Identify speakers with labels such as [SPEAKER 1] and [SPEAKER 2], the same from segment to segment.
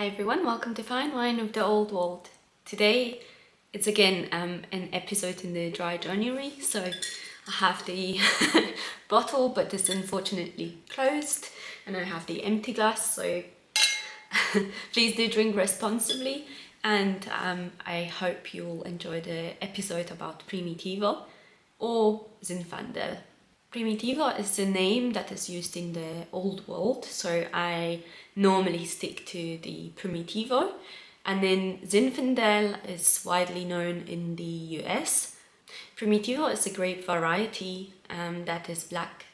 [SPEAKER 1] Hi everyone, welcome to Fine Wine of the Old World. Today it's again an episode in the dry January, so I have the bottle, but it's unfortunately closed, and I have the empty glass, so please do drink responsibly, and I hope you'll enjoy the episode about Primitivo or Zinfandel. Primitivo is the name that is used in the Old World, so I normally stick to the Primitivo. And then Zinfandel is widely known in the US. Primitivo is a grape variety that is black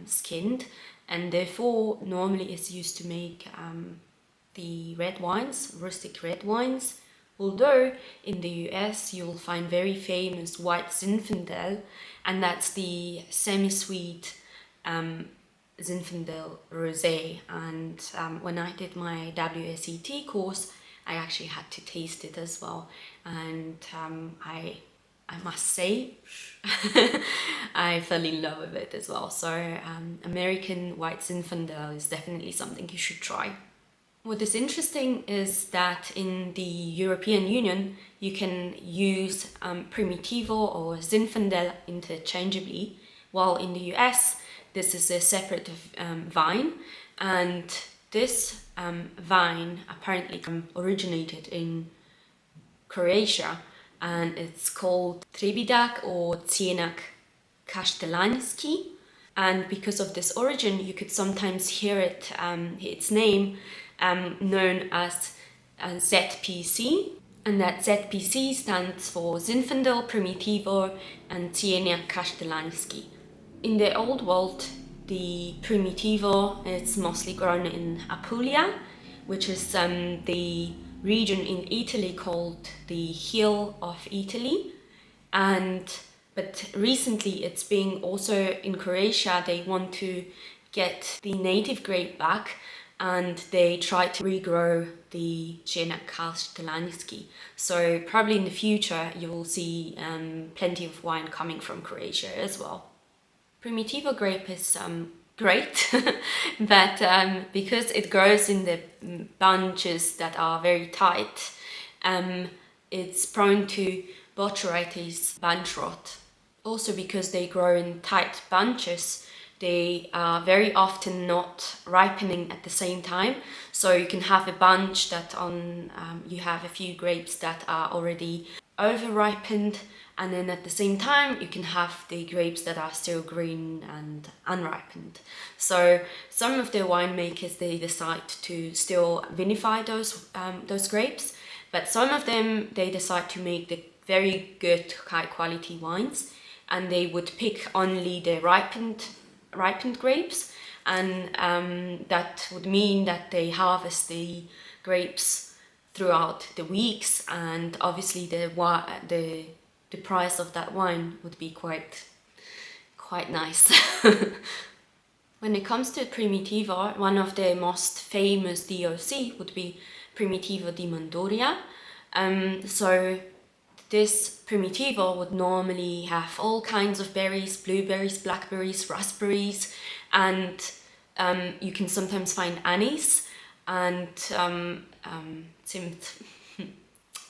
[SPEAKER 1] skinned, and therefore normally is used to make the red wines, rustic red wines. Although in the US you'll find very famous white Zinfandel, and that's the semi-sweet Zinfandel rosé. And when I did my WSET course, I actually had to taste it as well, and I must say I fell in love with it as well. So American white Zinfandel is definitely something you should try. What is interesting is that in the European Union you can use Primitivo or Zinfandel interchangeably, while in the US this is a separate vine, and this vine apparently originated in Croatia, and it's called Trebidak or Cienak Kasztelański. And because of this origin, you could sometimes hear it, its name known as ZPC, and that ZPC stands for Zinfandel, Primitivo and Cienak Kasztelański. In the Old World, the Primitivo is mostly grown in Apulia, which is the region in Italy called the Heel of Italy, but recently it's being also in Croatia. They want to get the native grape back, and they try to regrow the Cienak Kasztelański. So probably in the future you will see plenty of wine coming from Croatia as well. Primitivo grape is great, but because it grows in the bunches that are very tight, it's prone to botrytis bunch rot. Also, because they grow in tight bunches, they are very often not ripening at the same time. So you can have a bunch that you have a few grapes that are already over ripened, and then at the same time you can have the grapes that are still green and unripened. So some of the winemakers, they decide to still vinify those grapes, but some of them, they decide to make the very good high quality wines, and they would pick only the ripened grapes, and that would mean that they harvest the grapes throughout the weeks, and obviously the price of that wine would be quite nice. When it comes to Primitivo, one of the most famous DOC would be Primitivo di Manduria. So this Primitivo would normally have all kinds of berries: blueberries, blackberries, raspberries, and you can sometimes find anise and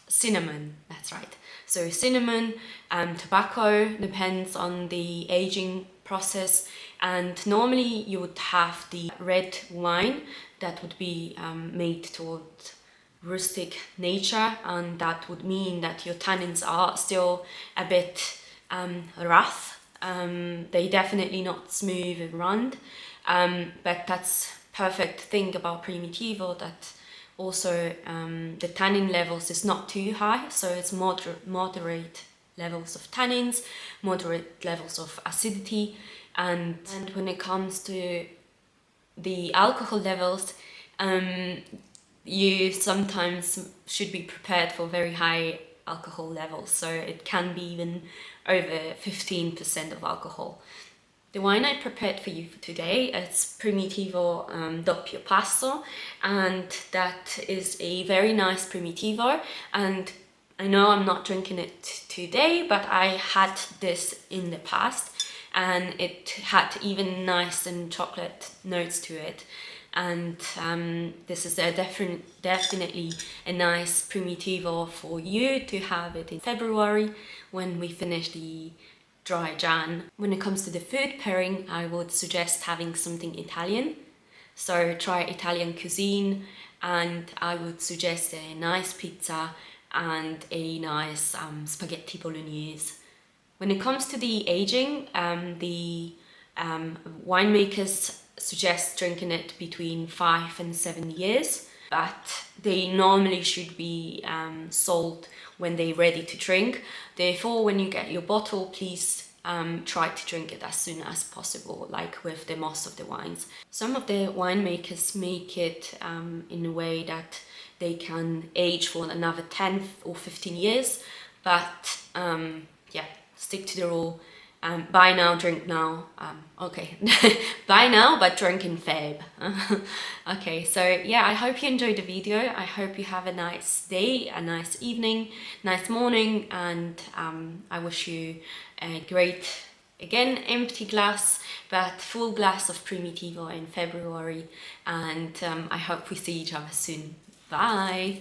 [SPEAKER 1] cinnamon, that's right. So cinnamon, tobacco, depends on the aging process, and normally you would have the red wine that would be made towards rustic nature, and that would mean that your tannins are still a bit rough. They definitely not smooth and round, but that's perfect thing about Primitivo, that also the tannin levels is not too high, so it's moderate levels of tannins, moderate levels of acidity, and when it comes to the alcohol levels, you sometimes should be prepared for very high alcohol levels, so it can be even over 15% of alcohol. The wine I prepared for you for today is Primitivo Doppio Passo, and that is a very nice Primitivo, and I know I'm not drinking it today, but I had this in the past, and it had even nice and chocolate notes to it. and this is definitely a nice Primitivo for you to have it in February when we finish the dry Jan. When it comes to the food pairing, I would suggest having something Italian. So try Italian cuisine, and I would suggest a nice pizza and a nice spaghetti bolognese. When it comes to the aging, the winemakers suggest drinking it between 5 and 7 years, but they normally should be sold when they're ready to drink. Therefore, when you get your bottle, please try to drink it as soon as possible, like with the most of the wines. Some of the winemakers make it in a way that they can age for another 10 or 15 years, but yeah, stick to the rule. Buy now, drink now. Okay, buy now, but drink in Feb. Okay, so yeah, I hope you enjoyed the video. I hope you have a nice day, a nice evening, nice morning, and I wish you a great, again, empty glass, but full glass of Primitivo in February. And I hope we see each other soon. Bye.